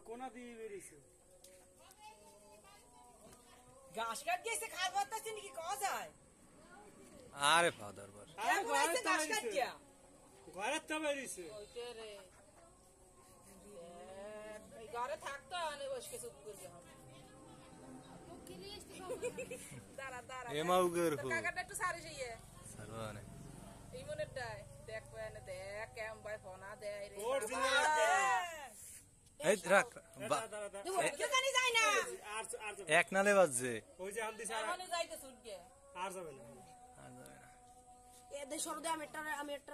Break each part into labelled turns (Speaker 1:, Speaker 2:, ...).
Speaker 1: কোনা দিয়ে বেরিয়েছে
Speaker 2: ঘাস কাট গেছে খাল বাতাছে নাকি কওয়া যায়
Speaker 3: আরে ফাদার বার
Speaker 1: আরে ঘরে
Speaker 2: ঘাস কাট গিয়া
Speaker 1: ঘরে তো বেরিয়েছে
Speaker 2: ওইটা রে এই ঘরে থাকতো আনে বসে চুপ করবে হবে দাঁড়া দাঁড়া
Speaker 3: এমাউগের হো
Speaker 2: কাকাটা একটু সারি যাইয়ে
Speaker 3: সারবানে
Speaker 2: এই মনেরটাই দেখ পায়না দেখ কেম ভাই ফোনা দেয় রে
Speaker 1: ওর দিনে
Speaker 3: এই রাখ
Speaker 2: কে জানি যায় না
Speaker 1: আর আর
Speaker 3: এক নালে বাজছে
Speaker 1: ওই যে হালদি সারা
Speaker 2: এখনই যাইতে শুনকে
Speaker 1: আর যাবে না
Speaker 3: আর যাবে না
Speaker 4: এ দে সরদে আমি একটা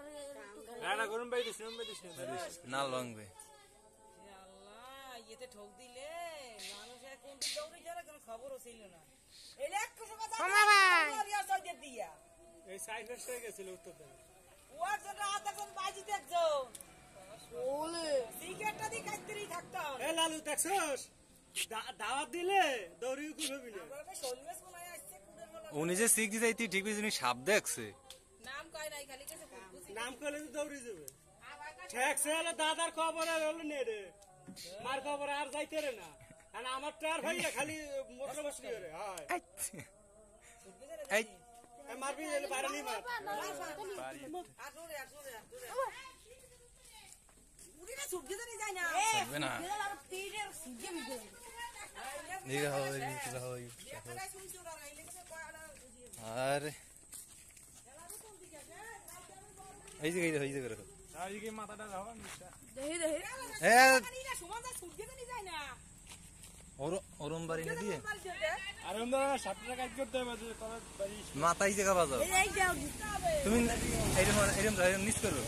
Speaker 1: রানা গরম বাইদিস
Speaker 3: না লংবে
Speaker 2: আল্লাহ ইয়েতে ঠক দিলে মানুষ কোন দিক দৌড়ে যারা কোনো খবরও ছিল না এই এক কিছু কথা আর সইতে দিয়া
Speaker 1: এই সাইফার হয়ে গেছিল উত্তর দিকে
Speaker 2: ওর জন্য আধা কোন বাজি দেখছো
Speaker 4: ওলে
Speaker 2: সিগারেটটা দি কাটতেই থাকতাম
Speaker 1: এ লালু দেখছস দাওয়াত দিলে দৌড়ি কুল হবি না
Speaker 2: আমরা শোলমেস কোনায় আসছে কুড়ের বলা
Speaker 3: উনি যে শিখ দিতে ঠিক বুঝিনি সাপ দেখছে
Speaker 2: নাম কয় নাই খালি কিছু বুঝি
Speaker 1: নাম করলে তো দৌড়ি যাবে ঠেকছে হলে দাদার খবর আর হলো নে রে মার খবর আর যাইতে রে না আর আমার টার ভাইয়া খালি মোটর বসলি রে হয়
Speaker 3: এই
Speaker 1: এ মারবি এলে বাড়ালি মার
Speaker 2: আসুরে উড়ি না ছুট গেছে যায় না
Speaker 3: হবে না
Speaker 4: আর তীরের সিজে মিদে
Speaker 3: নিগা হয় নিগা হয়
Speaker 2: এখানে শুনছো না এই লেগে কয় আলা
Speaker 3: আরে এই যে করে
Speaker 1: আর এই মাথাটা যাও মিষ্টা
Speaker 4: দেহি দেহি
Speaker 3: এ
Speaker 2: না সমান যা ছুট গেছে যায় না
Speaker 3: ওরম বাড়ি না দিয়ে
Speaker 1: আর আমরা 7 টাকা কাজ করতে হবে তোর বাড়ি
Speaker 3: মাথায় জায়গা বাজাও
Speaker 4: এই যাও
Speaker 3: তুমি এরকম নিচ করো